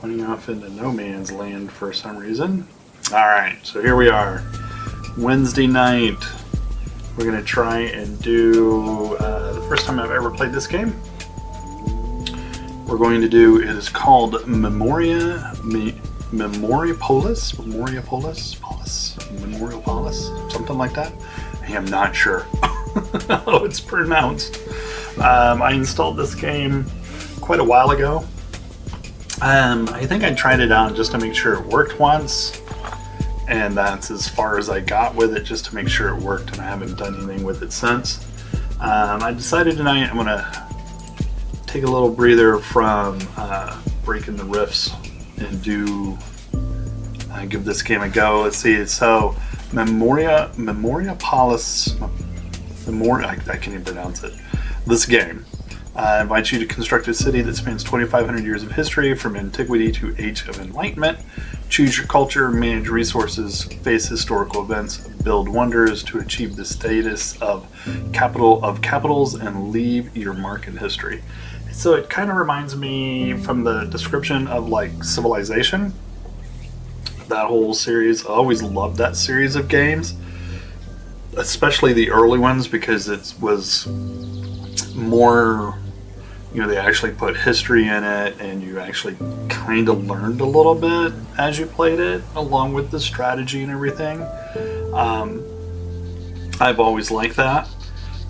pointing off into no man's land for some reason. Alright, so here we are. Wednesday night. We're going to try and do the first time I've ever played this game. We're going to do, it is called Memoria, Memoria Polis? Memoria Polis? Memorial Polis? Something like that? I am not sure how it's pronounced. I installed this game quite a while ago. I think I tried it out just to make sure it worked once, and that's as far as I got with it, just to make sure it worked, and I haven't done anything with it since. I decided tonight I'm going to take a little breather from breaking the rifts and give this game a go. Let's see, so Memoria Polis, I can't even pronounce it. This game invites you to construct a city that spans 2,500 years of history, from antiquity to age of enlightenment. Choose your culture, manage resources, face historical events, build wonders to achieve the status of capital of capitals, and leave your mark in history. So it kind of reminds me from the description of like Civilization. That whole series, I always loved that series of games, especially the early ones, because it was more, they actually put history in it, and you actually kind of learned a little bit as you played it, along with the strategy and everything. I've always liked that.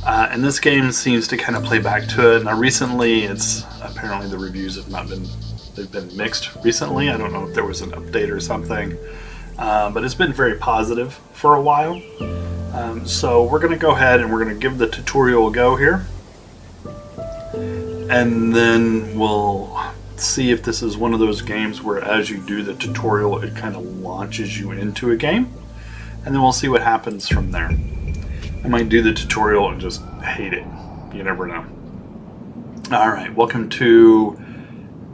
And this game seems to kind of play back to it. Now recently, apparently the reviews have not been, they've been mixed recently. I don't know if there was an update or something, but it's been very positive for a while. So we're going to go ahead and we're going to give the tutorial a go here. And then we'll see if this is one of those games where as you do the tutorial, it kind of launches you into a game. And then we'll see what happens from there. I might do the tutorial and just hate it. You never know. Alright, welcome to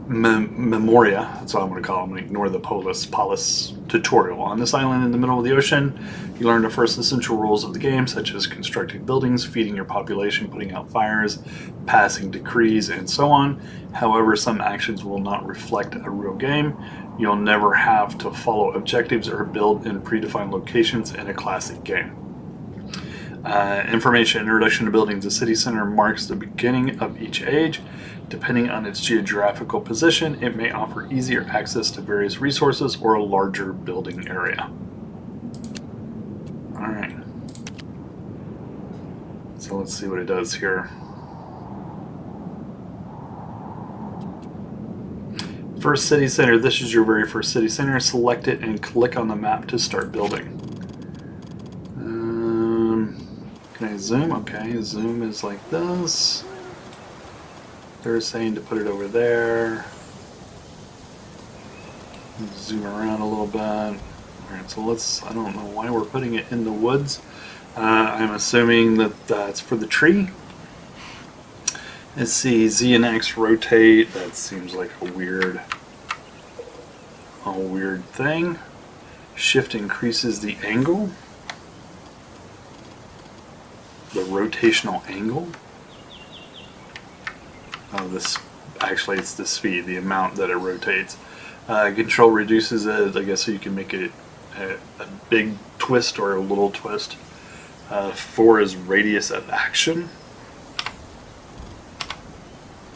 Memoria. That's what I'm going to call it. I'm going to ignore the Polis tutorial. On this island in the middle of the ocean, you learn the first essential rules of the game, such as constructing buildings, feeding your population, putting out fires, passing decrees, and so on. However, some actions will not reflect a real game. You'll never have to follow objectives or build in predefined locations in a classic game. Information: introduction to buildings. The city center marks the beginning of each age. Depending on its geographical position, it may offer easier access to various resources or a larger building area. Alright. So let's see what it does here. First city center. This is your very first city center. Select it and click on the map to start building. Can I zoom? Okay, zoom is like this. They're saying to put it over there. Zoom around a little bit. Alright, so I don't know why we're putting it in the woods. I'm assuming that that's for the tree. Let's see, Z and X rotate. That seems like a weird thing. Shift increases the angle. The rotational angle. Actually it's the speed, the amount that it rotates. Control reduces it, I guess, so you can make it a big twist or a little twist. 4 is radius of action.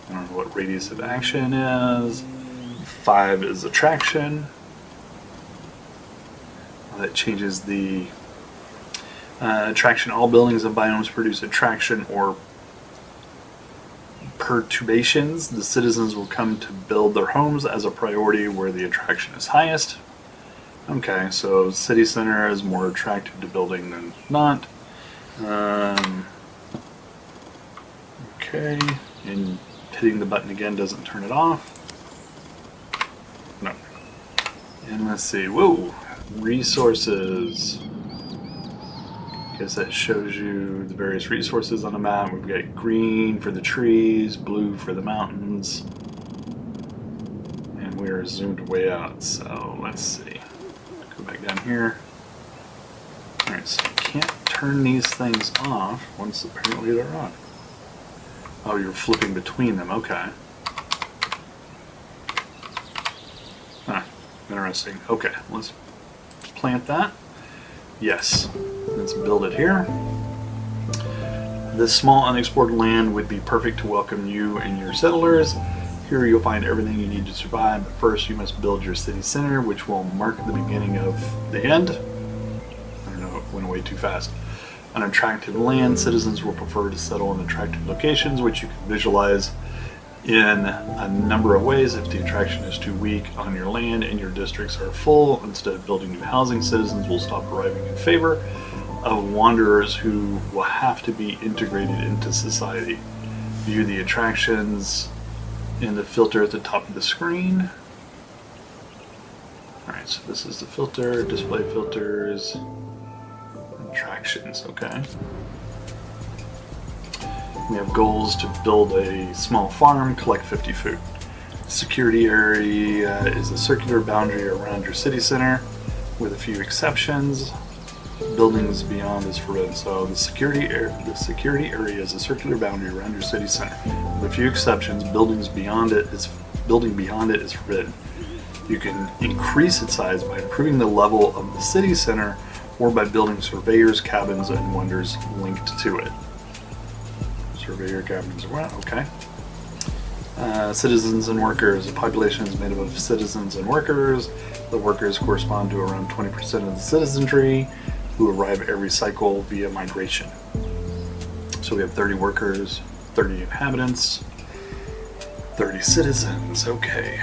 I don't know what radius of action is. 5 is attraction. That changes the attraction. All buildings and biomes produce attraction or perturbations. The citizens will come to build their homes as a priority where the attraction is highest. Okay, so city center is more attractive to building than not. Okay, and hitting the button again doesn't turn it off. No. And let's see, whoa, resources. I guess that shows you the various resources on the map. We've got green for the trees, blue for the mountains, and we're zoomed way out. So let's see. Go back down here. Alright, so you can't turn these things off once apparently they're on. Oh, you're flipping between them, okay. Interesting. Okay, let's plant that. Yes. Let's build it here. This small unexplored land would be perfect to welcome you and your settlers. Here you'll find everything you need to survive, but first you must build your city center, which will mark the beginning of the end. I don't know, it went away too fast. On attractive land, citizens will prefer to settle in attractive locations, which you can visualize in a number of ways. If the attraction is too weak on your land and your districts are full, instead of building new housing, citizens will stop arriving in favor of wanderers who will have to be integrated into society. View the attractions in the filter at the top of the screen. Alright, so this is the filter, display filters, attractions, okay. We have goals to build a small farm, collect 50 food. Security area is a circular boundary around your city center, with a few exceptions. Buildings beyond is forbidden. So the security area is a circular boundary around your city center. With a few exceptions, building beyond it is forbidden. You can increase its size by improving the level of the city center or by building surveyors' cabins and wonders linked to it. Surveyor cabins, wow, okay. Citizens and workers. The population is made up of citizens and workers. The workers correspond to around 20% of the citizenry, who arrive every cycle via migration. So we have 30 workers, 30 inhabitants, 30 citizens, okay.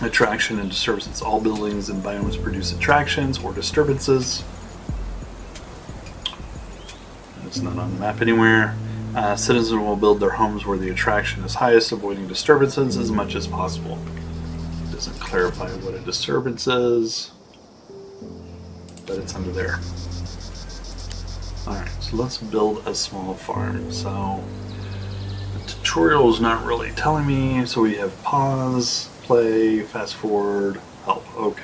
Attraction and disturbances. All buildings and biomes produce attractions or disturbances. It's not on the map anywhere. Citizens will build their homes where the attraction is highest, avoiding disturbances as much as possible. It doesn't clarify what a disturbance is, but it's under there. Alright, so let's build a small farm. So the tutorial is not really telling me, so we have pause, play, fast forward, help. Okay.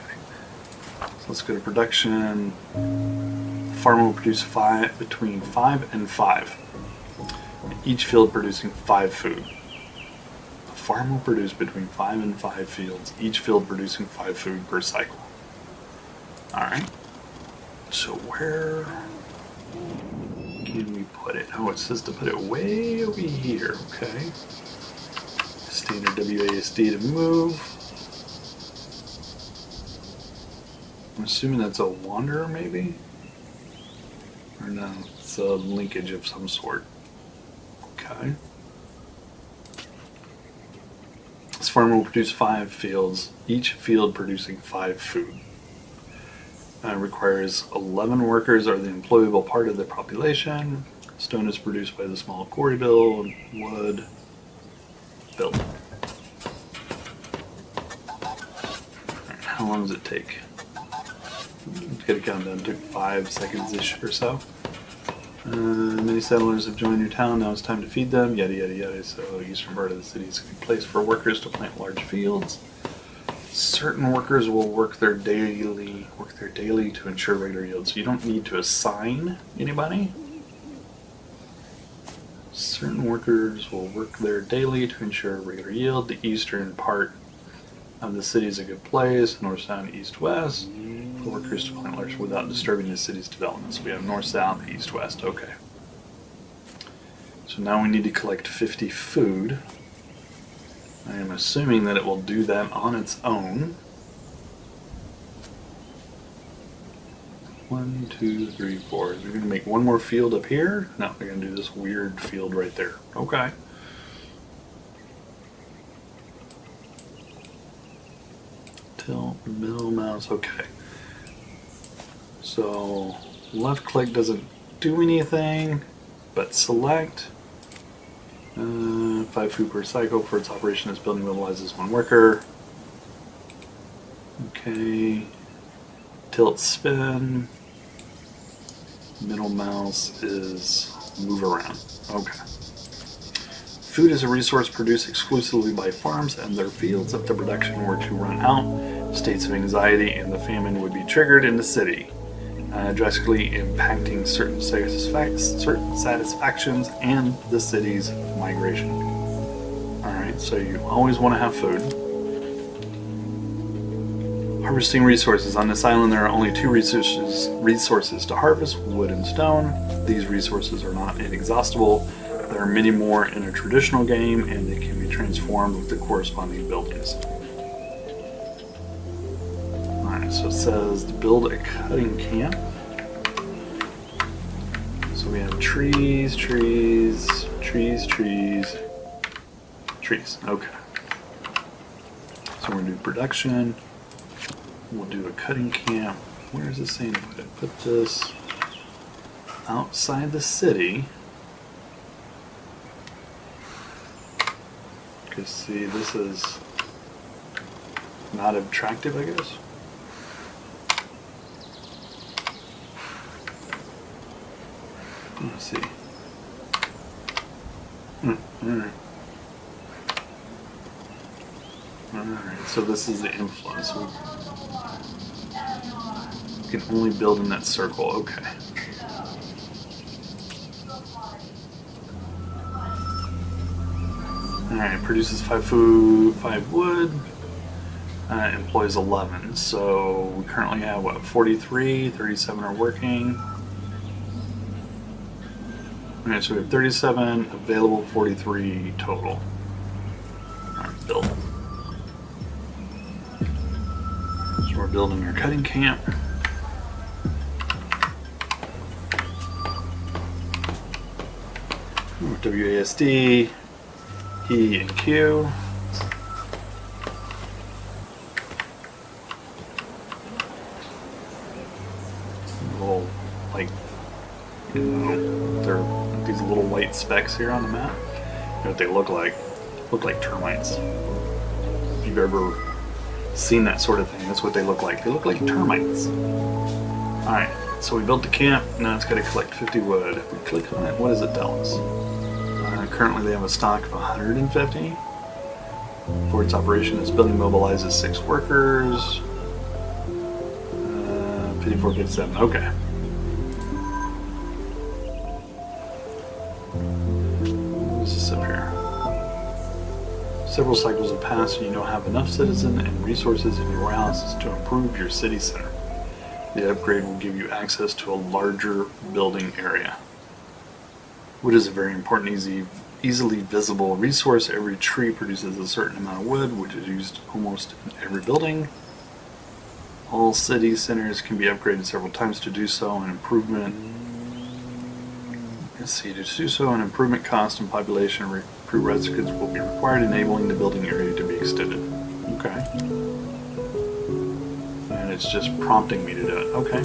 So let's go to production. The farm will produce between 5 and 5. Each field producing 5 food. The farm will produce between 5 and 5 fields, each field producing 5 food per cycle. Alright. So where can we put it? Oh, it says to put it way over here. Okay. Standard WASD to move. I'm assuming that's a wanderer, maybe? Or no, it's a linkage of some sort. Okay. This farm will produce 5 fields, each field producing 5 food. Requires 11 workers are the employable part of the population. Stone is produced by the small quarry build. Wood built. Right, how long does it take? Let's get a countdown. It took 5 seconds-ish or so. Many settlers have joined your town. Now it's time to feed them. Yada yada yada. So the eastern part of the city is a good place for workers to plant large fields. Certain workers will work their daily to ensure regular yield. So you don't need to assign anybody. Certain workers will work there daily to ensure regular yield. The eastern part of the city is a good place. North, south, east, west. For workers to plant large without disturbing the city's development. So we have north, south, east, west. Okay. So now we need to collect 50 food. I am assuming that it will do that on its own. 1, 2, 3, 4. We're going to make one more field up here. No, we're going to do this weird field right there. Okay. Tilt, middle mouse. Okay. So left click doesn't do anything, but select. 5 food per cycle. For its operation, this building mobilizes 1 worker. Okay. Tilt, spin. Middle mouse is move around. Okay. Food is a resource produced exclusively by farms and their fields. If the production were to run out, states of anxiety and the famine would be triggered in the city, drastically impacting certain satisfactions and the city's migration. Alright, so you always want to have food. Harvesting resources. On this island there are only two resources to harvest, wood and stone. These resources are not inexhaustible. There are many more in a traditional game, and they can be transformed with the corresponding buildings. Alright, so it says to build a cutting camp. So we have trees. Okay. So we're going to do production. We'll do a cutting camp. Where is this saying to put it? Put this outside the city. Because see, this is not attractive, I guess. Let's see. Alright. Alright, so this is the influence. We can only build in that circle. Okay. Alright, produces 5 food, 5 wood, employs 11. So we currently have, what, 43, 37 are working. Alright, so we have 37 available, 43 total. Alright, build. So we're building our cutting camp. WASD, E and Q. Little, like, they're these little white specks here on the map. You know what they look like? Look like termites. If you've ever seen that sort of thing, that's what they look like. They look like termites. Alright, so we built the camp. Now it's got to collect 50 wood. If we click on it, what does it tell us? Currently they have a stock of 150. For its operation, this building mobilizes 6 workers. 54, 57. Okay. What's this up here? Several cycles have passed and you now have enough citizen and resources in your warehouses to improve your city center. The upgrade will give you access to a larger building area. Wood is a very important, easily visible resource. Every tree produces a certain amount of wood, which is used almost in every building. All city centers can be upgraded several times. To do so, an improvement. Let's see. To do so, an improvement cost and population prerequisites will be required, enabling the building area to be extended. Okay. And it's just prompting me to do it. Okay.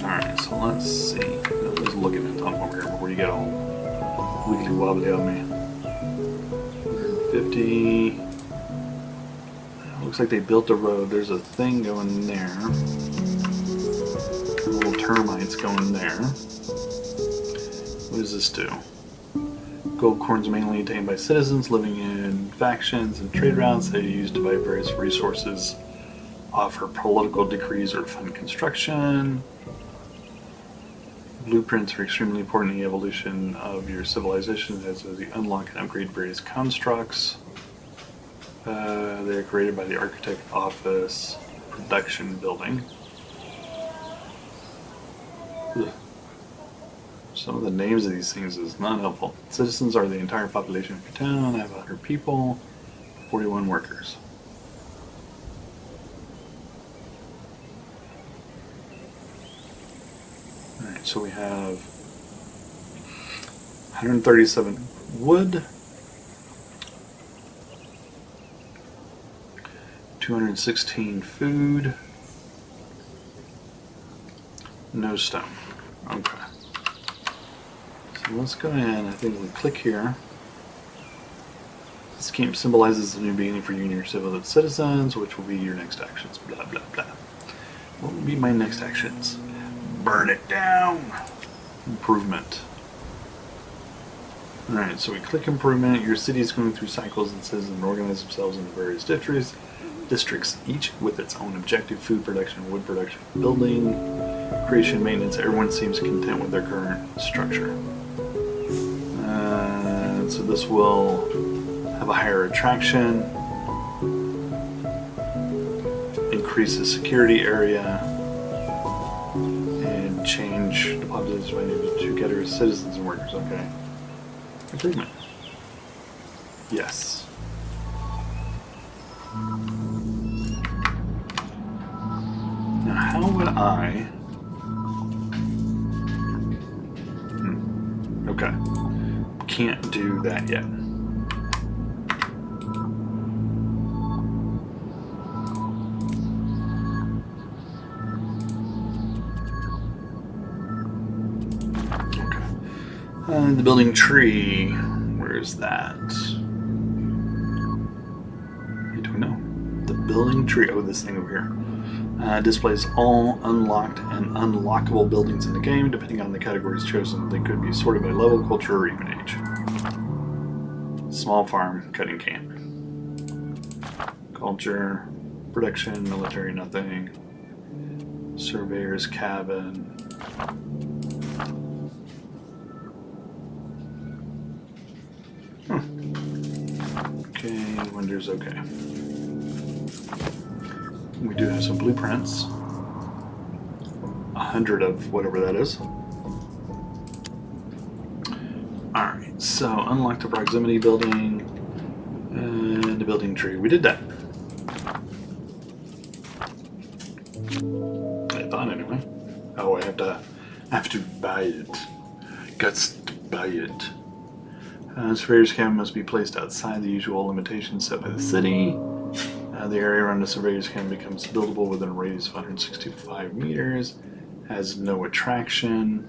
Alright, so let's see. I'm just looking at top over here before you get all wiggly wobbly on me. 150. Looks like they built a road. There's a thing going there. Little termites going there. What does this do? Gold coins mainly attained by citizens living in factions and trade routes. They are used to buy various resources, offer political decrees, or fund construction. Blueprints are extremely important in the evolution of your civilization as you unlock and upgrade various constructs. They are created by the Architect Office Production Building. Ugh. Some of the names of these things is not helpful. Citizens are the entire population of your town. I have 100 people, 41 workers. Alright, so we have 137 wood, 216 food, no stone. Okay. So let's go in. I think we click here. This camp symbolizes a new beginning for you and your citizens, which will be your next actions. Blah, blah, blah. What will be my next actions? Burn it down. Improvement. Alright, so we click improvement. Your city is going through cycles and citizens organize themselves into various districts, each with its own objective: food production, wood production, building, creation, maintenance. Everyone seems content with their current structure. So this will have a higher attraction. increase the security area, and change the population by name to categories of citizens and workers. Okay. Improvement. Yes. Now, how would I... Okay. Can't do that yet. The building tree, where's that? I don't know. The building tree, oh, this thing over here. Displays all unlocked and unlockable buildings in the game. Depending on the categories chosen, they could be sorted by level, culture, or even age. Small farm, cutting camp. Culture, production, military, nothing. Surveyor's cabin. Okay, Windows okay. We do have some blueprints. 100 of whatever that is. Alright, so unlock the proximity building and the building tree. We did that. I thought anyway. Oh, I have to buy it. Guts to buy it. Surveyor's cabin must be placed outside the usual limitations set by the city. The area around the surveyor's cabin becomes buildable within a radius of 165 meters. Has no attraction.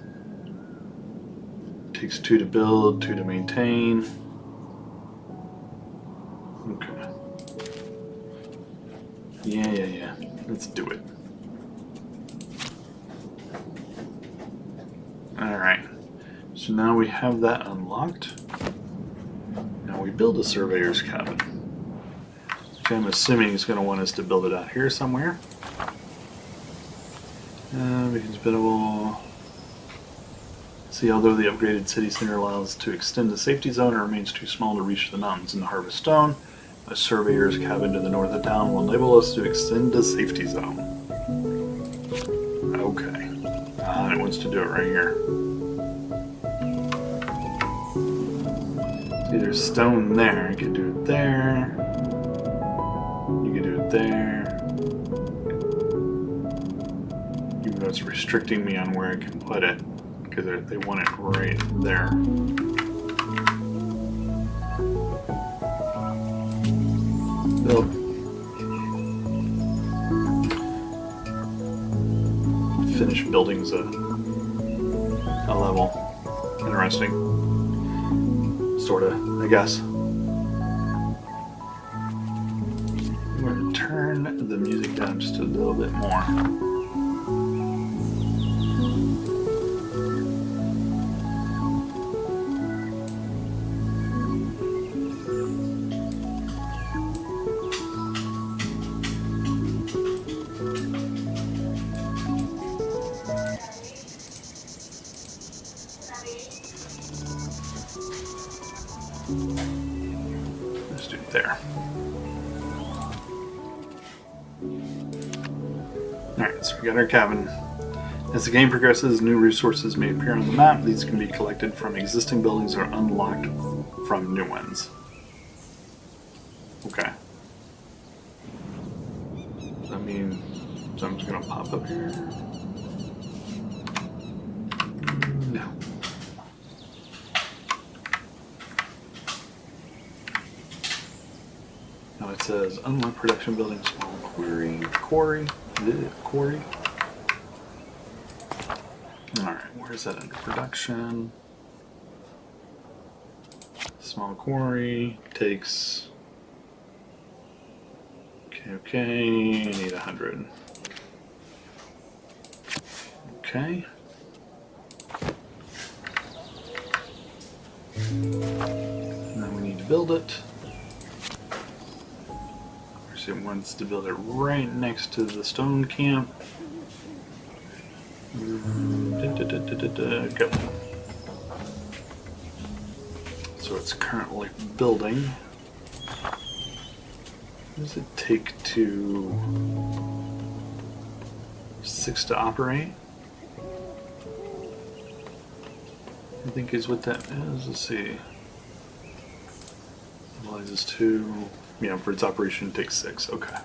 Takes 2 to build, 2 to maintain. Okay. Yeah. Let's do it. Alright. So now we have that unlocked. Now we build a surveyor's cabin. Which I'm assuming he's going to want us to build it out here somewhere. Becomes buildable. See, although the upgraded city center allows to extend the safety zone, it remains too small to reach the mountains in the Harvest Stone. A surveyor's cabin to the north of town will enable us to extend the safety zone. Okay. It wants to do it right here. See, there's stone there. You can do it there. You can do it there. Even though it's restricting me on where I can put it, because they want it right there. Build. Finish building's a level. Interesting. Sorta, I guess. I'm going to turn the music down just a little bit more. Let's do it there. Alright, so we got our cabin. As the game progresses, new resources may appear on the map. These can be collected from existing buildings or unlocked from new ones. Okay. I mean, something's gonna pop up here. No. Now it says unlock production building, small quarry. Alright, where's that under production? Small quarry takes. Okay, I need 100. Okay. Now we need to build it. It wants to build it right next to the stone camp. Go. So it's currently building. What does it take to 6 to operate? I think is what that is. Let's see. Analyzes 2. Yeah, for its operation it takes 6. Okay.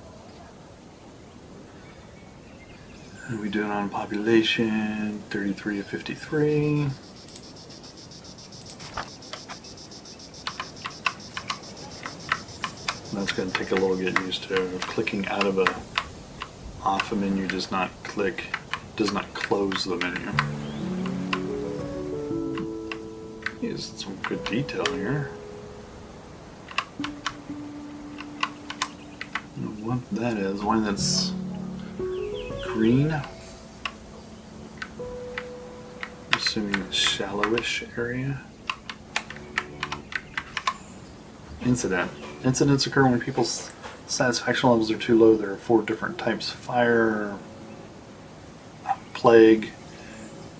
And we do it on population 33 to 53. That's going to take a little getting used to. Clicking out of off a menu does not close the menu. Here's some good detail here. I don't know what that is. One that's green. Assuming shallowish area. Incident. Incidents occur when people's satisfaction levels are too low. There are 4 different types: fire, plague,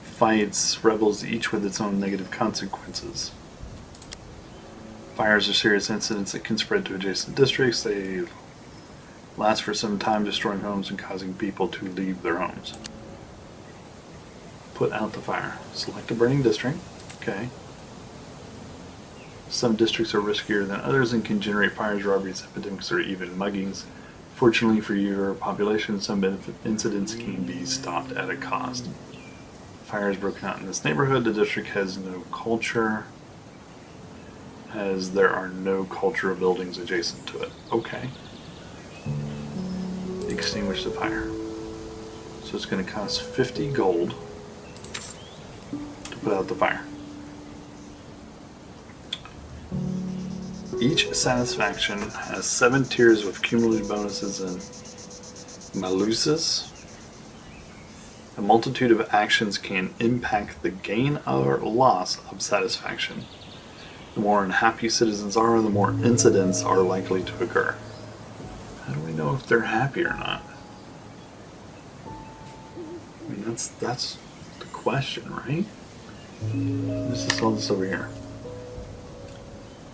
fights, rebels, each with its own negative consequences. Fires are serious incidents that can spread to adjacent districts. They last for some time, destroying homes and causing people to leave their homes. Put out the fire. Select a burning district. Okay. Some districts are riskier than others and can generate fires, robberies, epidemics, or even muggings. Fortunately for your population, some incidents can be stopped at a cost. Fire is broken out in this neighborhood. The district has no culture, as there are no cultural buildings adjacent to it. Okay. Extinguish the fire. So it's going to cost 50 gold to put out the fire. Each satisfaction has 7 tiers with cumulative bonuses and maluses. A multitude of actions can impact the gain or loss of satisfaction. The more unhappy citizens are, the more incidents are likely to occur. How do we know if they're happy or not? I mean, that's the question, right? Let's just hold this over here.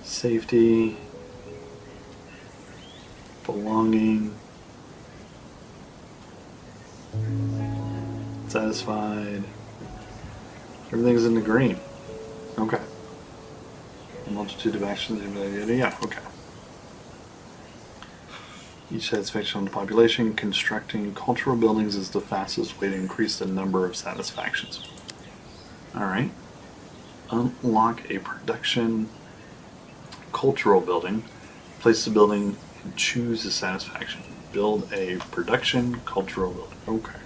Safety, belonging, satisfied. Everything's in the green. Okay. A multitude of actions. Yeah, okay. Each satisfaction on the population. Constructing cultural buildings is the fastest way to increase the number of satisfactions. Alright. Unlock a production cultural building. Place the building and choose a satisfaction. Build a production cultural building. Okay.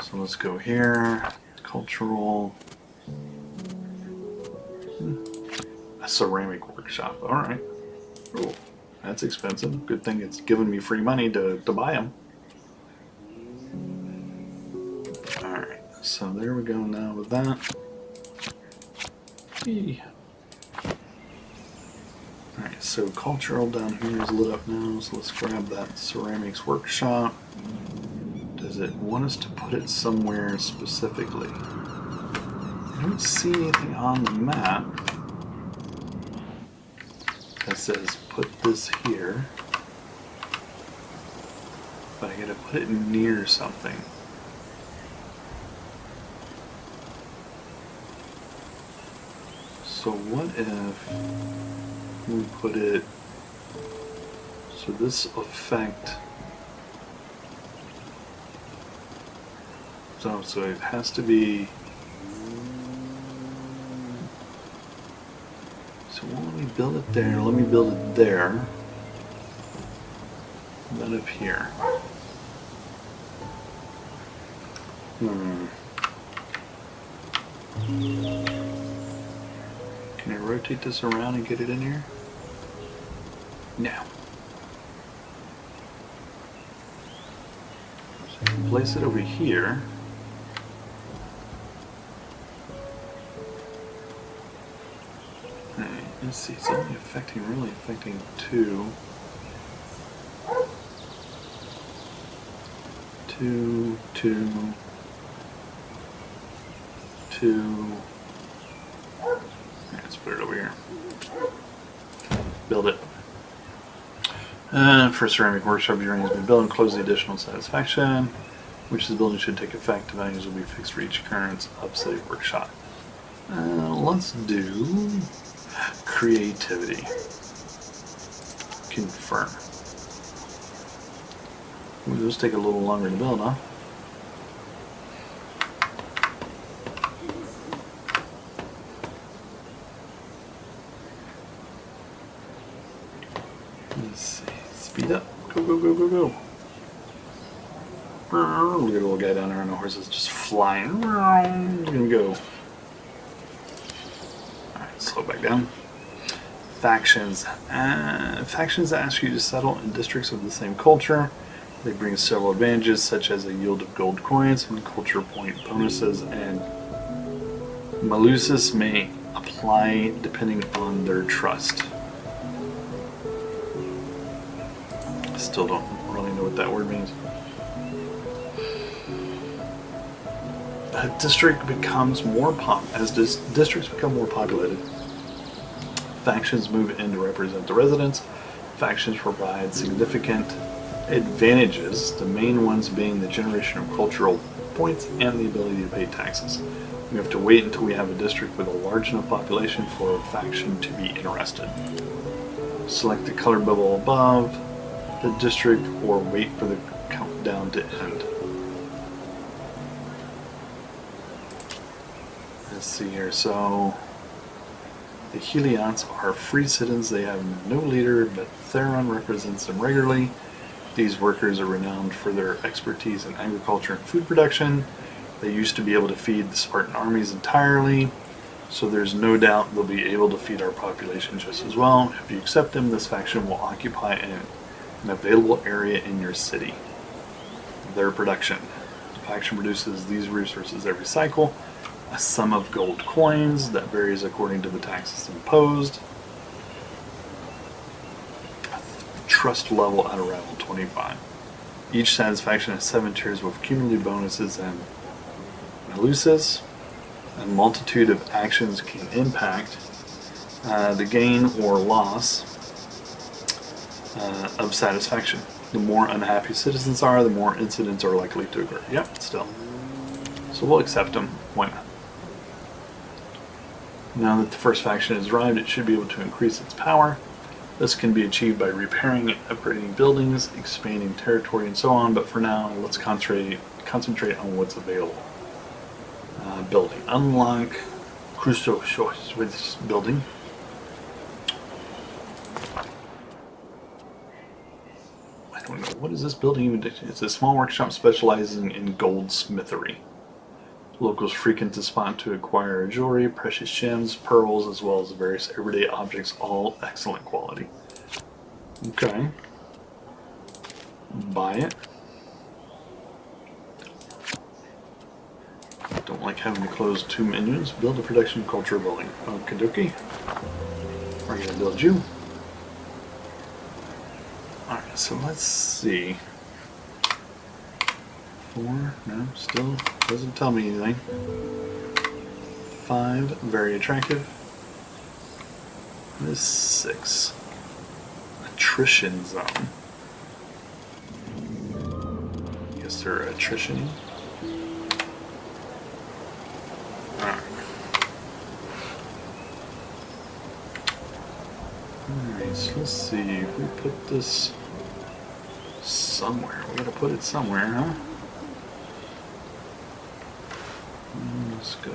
So let's go here. Cultural. A ceramic workshop. Alright. Cool. That's expensive. Good thing it's giving me free money to buy them. Alright. So there we go now with that. Alright, so cultural down here is lit up now, so let's grab that ceramics workshop. Does it want us to put it somewhere specifically? I don't see anything on the map that says put this here, but I gotta put it near something. So what if we put it, so this effect, so it has to be, so let me build it there, let me build it there, and then up here. Can I rotate this around and get it in here? No. So I can place it over here. Alright, let's see, it's only really affecting 2. 2, 2, 2. Let's put it over here. Build it. For ceramic workshop, your has been built and close the additional satisfaction, which the building should take effect. The values will be fixed for each occurrence of the workshop. Let's do creativity. Confirm. Ooh, those take a little longer to build, huh? Let's see. Speed up. Go, go, go, go, go. Look at the little guy down there on the horses just flying. He's gonna go. Alright, slow back down. Factions. Factions ask you to settle in districts of the same culture. They bring several advantages, such as a yield of gold coins and culture point bonuses, and maluses may apply depending on their trust. Still don't really know what that word means. A district becomes more as districts become more populated. Factions move in to represent the residents. Factions provide significant advantages, the main ones being the generation of cultural points and the ability to pay taxes. We have to wait until we have a district with a large enough population for a faction to be interested. Select the color bubble above the district or wait for the countdown to end. Let's see here. So the Heliots are free citizens. They have no leader, but Theron represents them regularly. These workers are renowned for their expertise in agriculture and food production. They used to be able to feed the Spartan armies entirely, so there's no doubt they'll be able to feed our population just as well. If you accept them, this faction will occupy an available area in your city. Their production. The faction produces these resources every cycle. A sum of gold coins that varies according to the taxes imposed. Trust level at around 25. Each satisfaction has 7 tiers with cumulative bonuses and maluses. A multitude of actions can impact the gain or loss of satisfaction. The more unhappy citizens are, the more incidents are likely to occur. Yep, still. So we'll accept them. Why not? Now that the first faction has arrived, it should be able to increase its power. This can be achieved by repairing and upgrading buildings, expanding territory, and so on, but for now, let's concentrate on what's available. Building. Unlock Crusoe Shores with this building. I don't know. What is this building even do? It's a small workshop specializing in goldsmithery. Locals frequent the spot to acquire jewelry, precious gems, pearls, as well as various everyday objects, all excellent quality. Okay. Buy it. Don't like having to close 2 menus. Build a production culture building. Okie dokie. We're going to build you. Alright, so let's see. 4, no, still doesn't tell me anything. 5, very attractive. This 6. Attrition zone. Guess they're attritioning. Alright, so let's see if we put this somewhere. We gotta put it somewhere, huh? Let's go.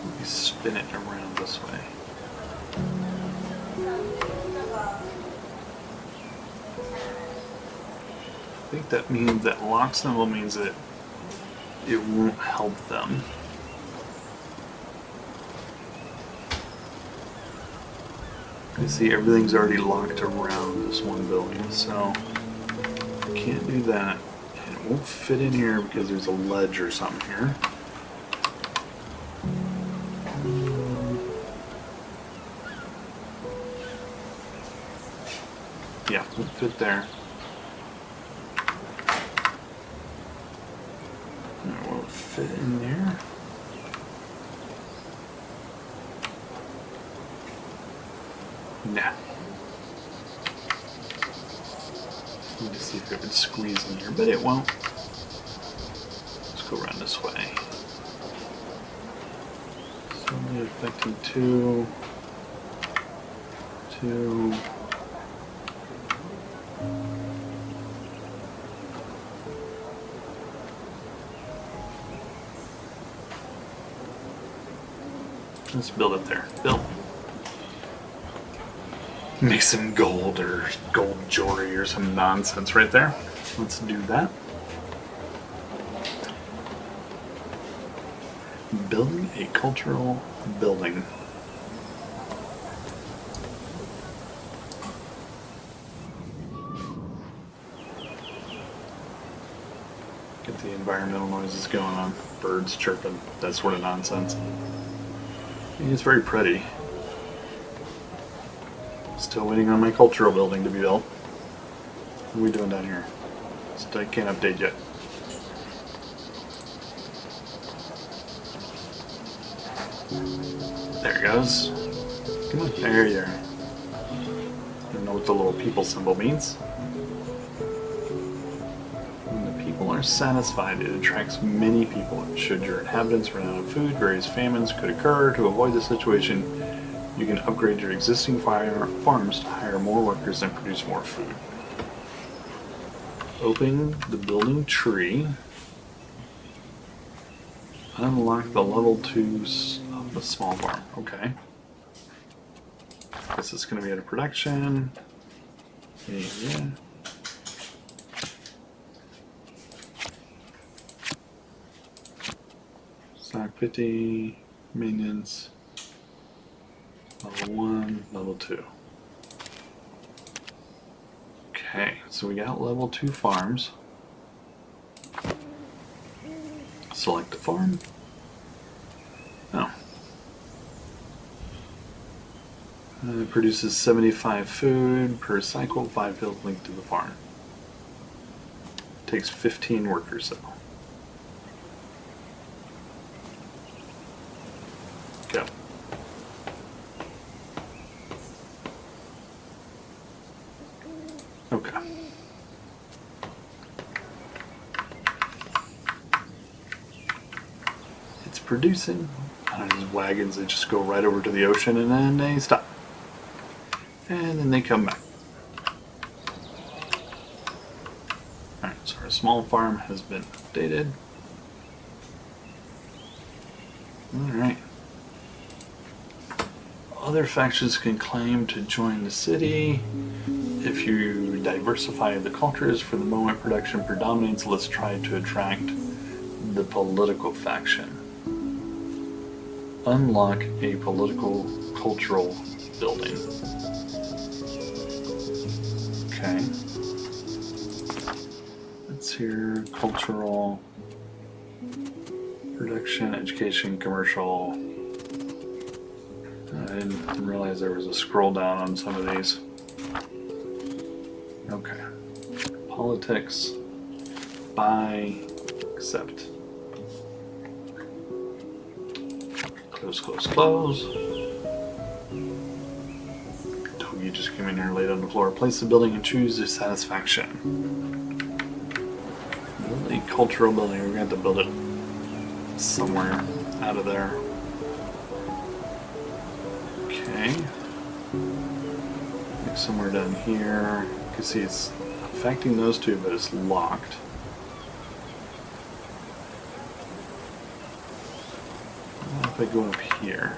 Let me spin it around this way. I think that means that lock symbol means that it won't help them. You see, everything's already locked around this one building, so can't do that. And it won't fit in here because there's a ledge or something here. Yeah, won't fit there. It won't fit in there. Nah. Need to see if it would squeeze in here, but it won't. Let's go around this way. It's only affecting two. Let's build it there. Build. Make some gold or gold jewelry or some nonsense right there. Let's do that. Building a cultural building. Get the environmental noises going on. Birds chirping, that sort of nonsense. It's very pretty. Still waiting on my cultural building to be built. What are we doing down here? Still can't update yet. There it goes. Come on, there you are. I don't know what the little people symbol means. When the people are satisfied, it attracts many people. Should your inhabitants run out of food, various famines could occur. To avoid the situation, you can upgrade your existing farms to hire more workers and produce more food. Open the building tree. Unlock the level 2 of the small farm. Okay. Guess it's going to be out of production. Yeah. Stock 50. Maintenance. Level 1, level 2. Okay, so we got level 2 farms. Select the farm. Oh. It produces 75 food per cycle, 5 fields linked to the farm. Takes 15 workers though. Go. Okay. It's producing. These wagons, they just go right over to the ocean and then they stop. And then they come back. Alright, so our small farm has been updated. Alright. Other factions can claim to join the city. If you diversify the cultures for the moment production predominates, let's try to attract the political faction. Unlock a political cultural building. Okay. Let's hear cultural, production, education, commercial. I didn't realize there was a scroll down on some of these. Okay. Politics. Buy. Accept. Close, close, close. Togi just came in here and laid on the floor. Place the building and choose your satisfaction. Build a cultural building. We're going to have to build it somewhere out of there. Okay. Like somewhere down here. You can see it's affecting those two, but it's locked. What if I go up here?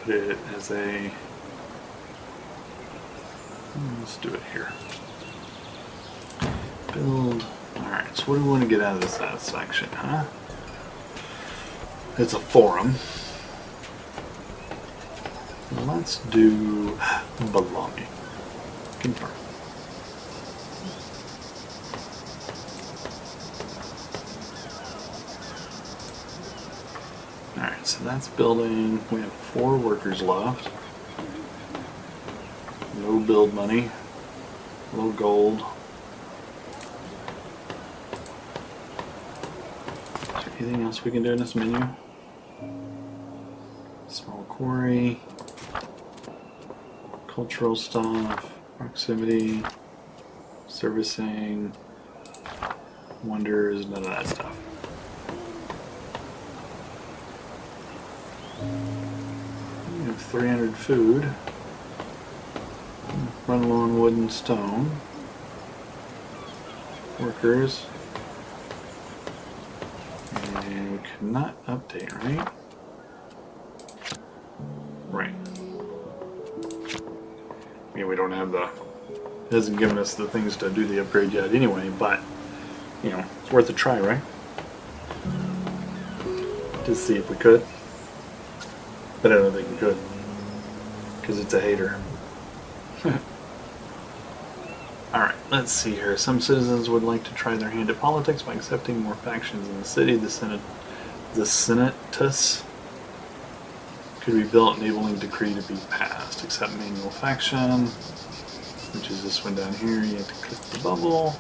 Put it as a... let's do it here. Build. Alright, so what do we want to get out of this satisfaction, huh? It's a forum. Let's do belonging. Confirm. Alright, so that's building. We have 4 workers left. No No build money. A little gold. Is there anything else we can do in this menu? Small quarry. Cultural stuff. Proximity. Servicing. Wonders. None of that stuff. We have 300 food. Run low on wood and stone. Workers. And we cannot update, right? Right. Yeah, we don't have the... It hasn't given us the things to do the upgrade yet anyway, but, you know, it's worth a try, right? Just see if we could. But I don't think we could. Because it's a hater. Alright, let's see here. Some citizens would like to try their hand at politics by accepting more factions in the city. The Senatus could be built, enabling decree to be passed. Accept manual faction, which is this one down here. You have to click the bubble.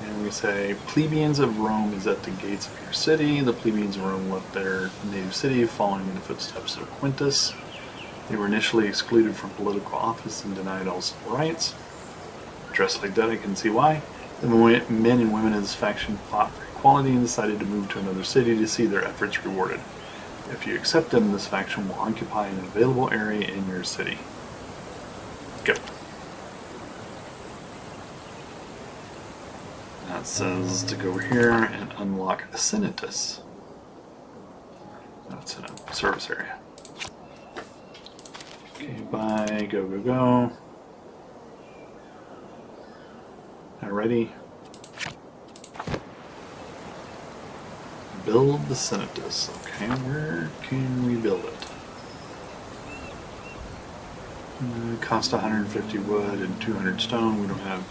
And we say, plebeians of Rome is at the gates of your city. The plebeians of Rome left their native city, following in the footsteps of Quintus. They were initially excluded from political office and denied all civil rights. Dressed like that, I can see why. The men and women of this faction fought for equality and decided to move to another city to see their efforts rewarded. If you accept them, this faction will occupy an available area in your city. Go. That says to go over here and unlock a Senatus. That's in a service area. Okay, bye, go, go, go. Alrighty. Build the Senatus. Okay, where can we build it? Cost 150 wood and 200 stone. We don't have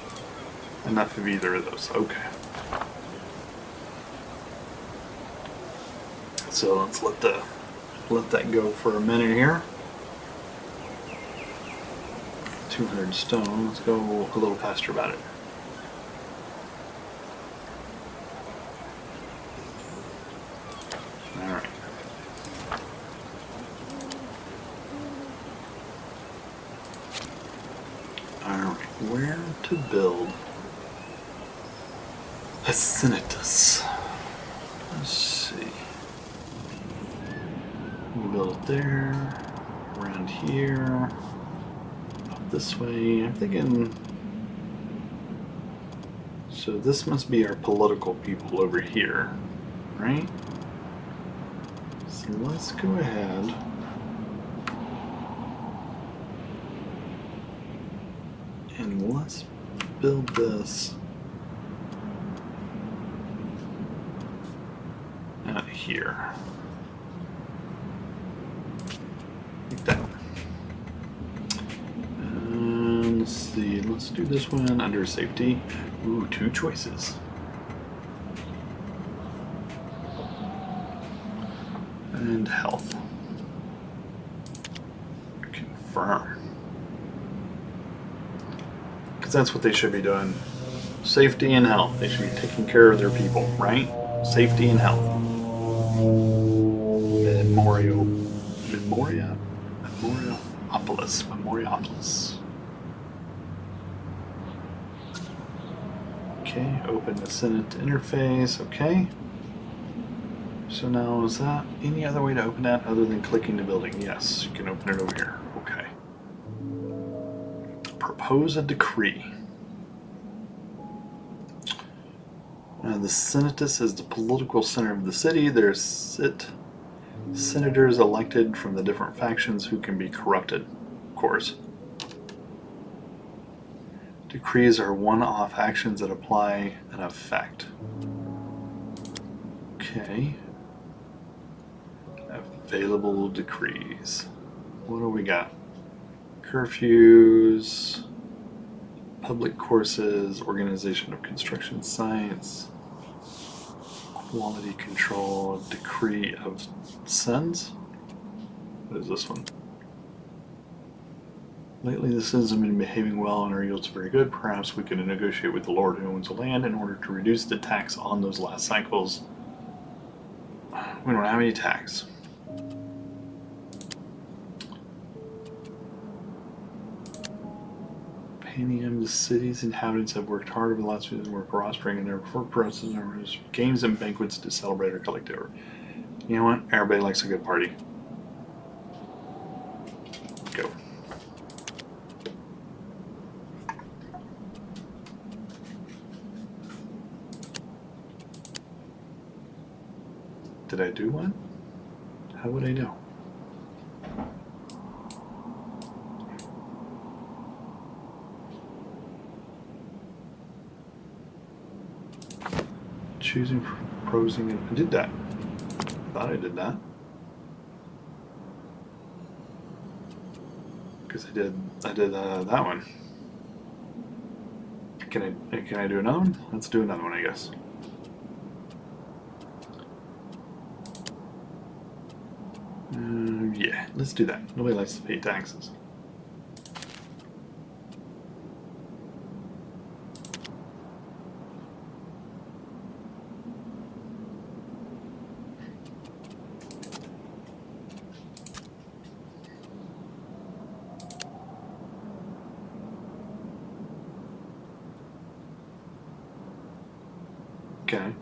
enough of either of those. Okay. So let's let that go for a minute here. 200 stone. Let's go a little faster about it. Alright. Alright, where to build a Senatus? Let's see. We'll build it there, around here. This way, I'm thinking, so this must be our political people over here, right? So let's go ahead and let's build this out here, like that. Let's see, let's do this one under safety. Ooh, 2 choices. And health. Confirm. Because that's what they should be doing. Safety and health. They should be taking care of their people, right? Safety and health. Memoriopolis. Okay, open the Senate interface, okay. So now is that any other way to open that other than clicking the building? Yes, you can open it over here, okay. Propose a decree. The Senatus is the political center of the city. There sit senators elected from the different factions who can be corrupted, of course. Decrees are one-off actions that apply an effect. Okay. Available decrees. What do we got? Curfews, public courses, organization of construction sites, quality control, decree of sins. What is this one? Lately, the citizens have been behaving well and our yields are very good. Perhaps we could negotiate with the Lord who owns the land in order to reduce the tax on those last cycles. We don't have any tax. Panium, the city's inhabitants have worked hard over the last few years and we're prospering and their purposes are games and banquets to celebrate our collective. You know what? Everybody likes a good party. Go. Did I do one? How would I know? Choosing, prosing, and I did that. Thought I did that. Because I did that one. Can I do another one? Let's do another one, I guess. Yeah, let's do that. Nobody likes to pay taxes. Okay. I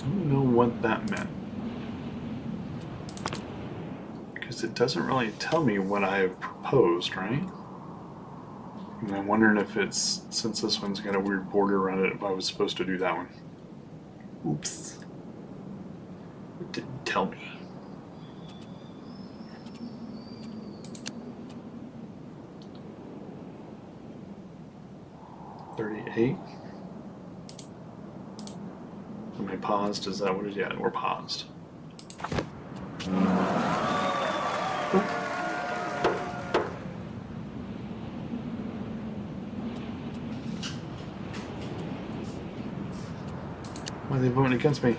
don't know what that meant. Because it doesn't really tell me what I have proposed, right? And I'm wondering if it's, since this one's got a weird border around it, if I was supposed to do that one. Oops. It didn't tell me. $38. Am I paused? Is that what it is? Yeah, we're paused. Why are they voting against me?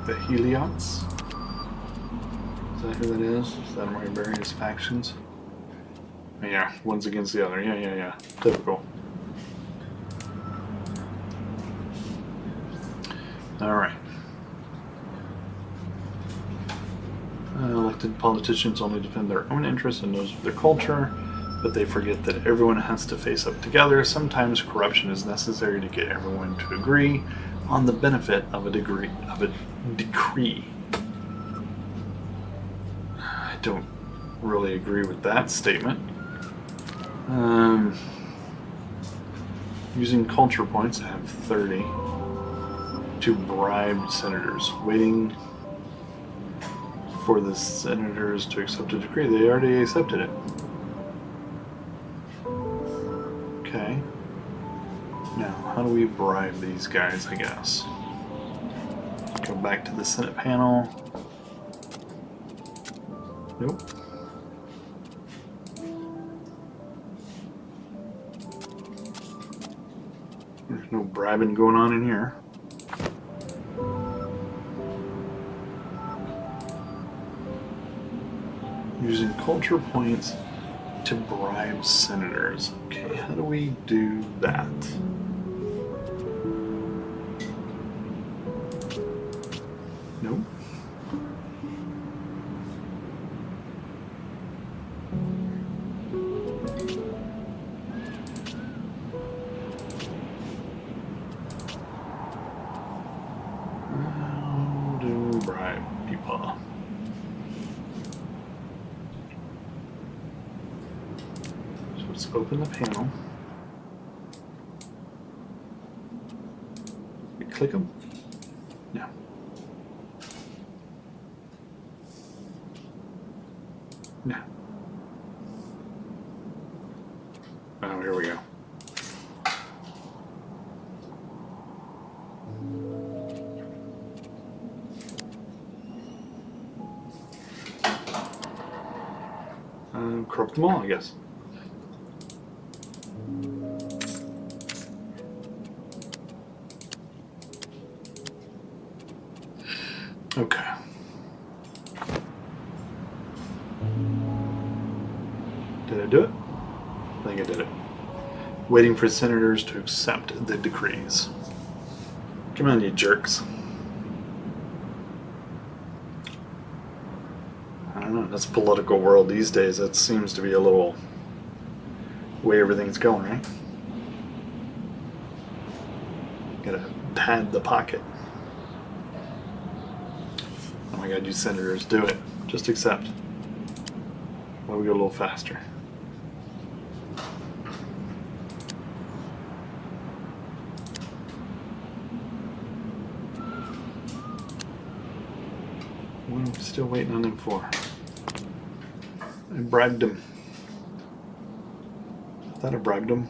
The Heliots? Is that who that is? Is that my various factions? Yeah, one's against the other. Yeah. Typical. Alright. Elected politicians only defend their own interests and those of their culture, but they forget that everyone has to face up together. Sometimes corruption is necessary to get everyone to agree on the benefit of a decree. I don't really agree with that statement. Using culture points, I have 30 to bribe senators. Waiting for the senators to accept a decree. They already accepted it. Okay. Now, how do we bribe these guys, I guess? Go back to the Senate panel. Nope. There's no bribing going on in here. Using culture points to bribe senators. Okay, how do we do that? Nope. How do we bribe people? So let's open the panel. We click them? No. No. Oh, here we go. Corrupt them all, I guess. Did I do it? I think I did it. Waiting for senators to accept the decrees. Come on, you jerks. I don't know, that's a political world these days. That seems to be a little way everything's going, right? Gotta pad the pocket. Oh my god, you senators, do it. Just accept. Why don't we go a little faster? What am I still waiting on them for? I bribed him. I thought I bribed him.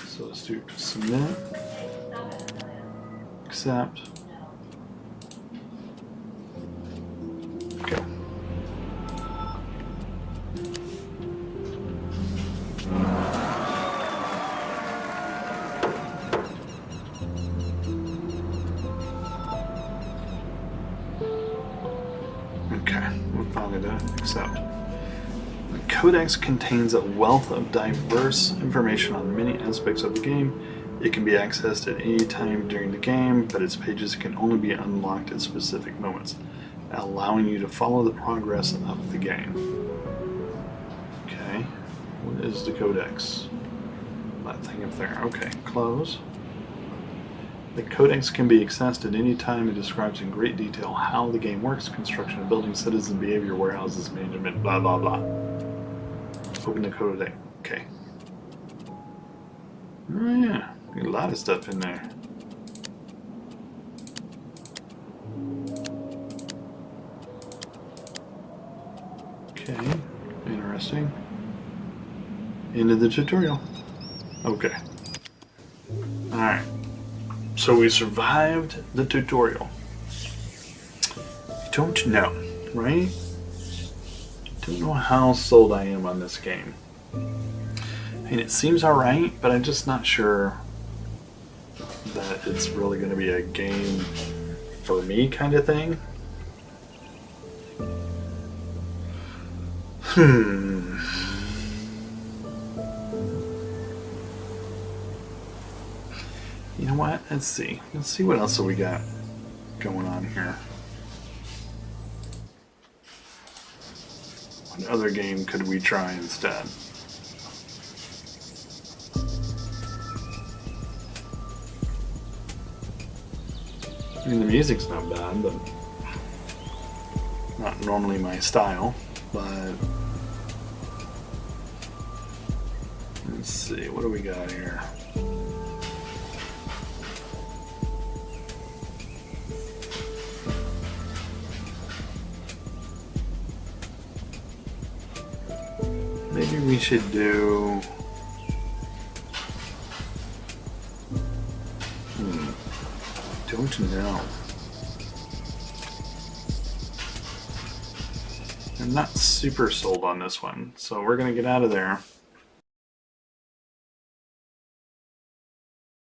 So let's do submit, accept. Okay. Okay, we'll finally do it. Accept. The Codex contains a wealth of diverse information on many aspects of the game. It can be accessed at any time during the game, but its pages can only be unlocked at specific moments, allowing you to follow the progress of the game. Okay, what is the Codex? That thing up there. Okay, close. The Codex can be accessed at any time. It describes in great detail how the game works, construction of buildings, citizen behavior, warehouses, management, blah blah blah. Open the Codex. Okay. Oh yeah, a lot of stuff in there. Okay, interesting. End of the tutorial. Okay. Alright. So we survived the tutorial. I don't know, right? Don't know how sold I am on this game. I mean, it seems alright, but I'm just not sure that it's really going to be a game for me kind of thing. You know what? Let's see. Let's see what else we got going on here. What other game could we try instead? I mean, the music's not bad, but not normally my style. But let's see, what do we got here? Maybe we should do... Don't know. I'm not super sold on this one, so we're gonna get out of there.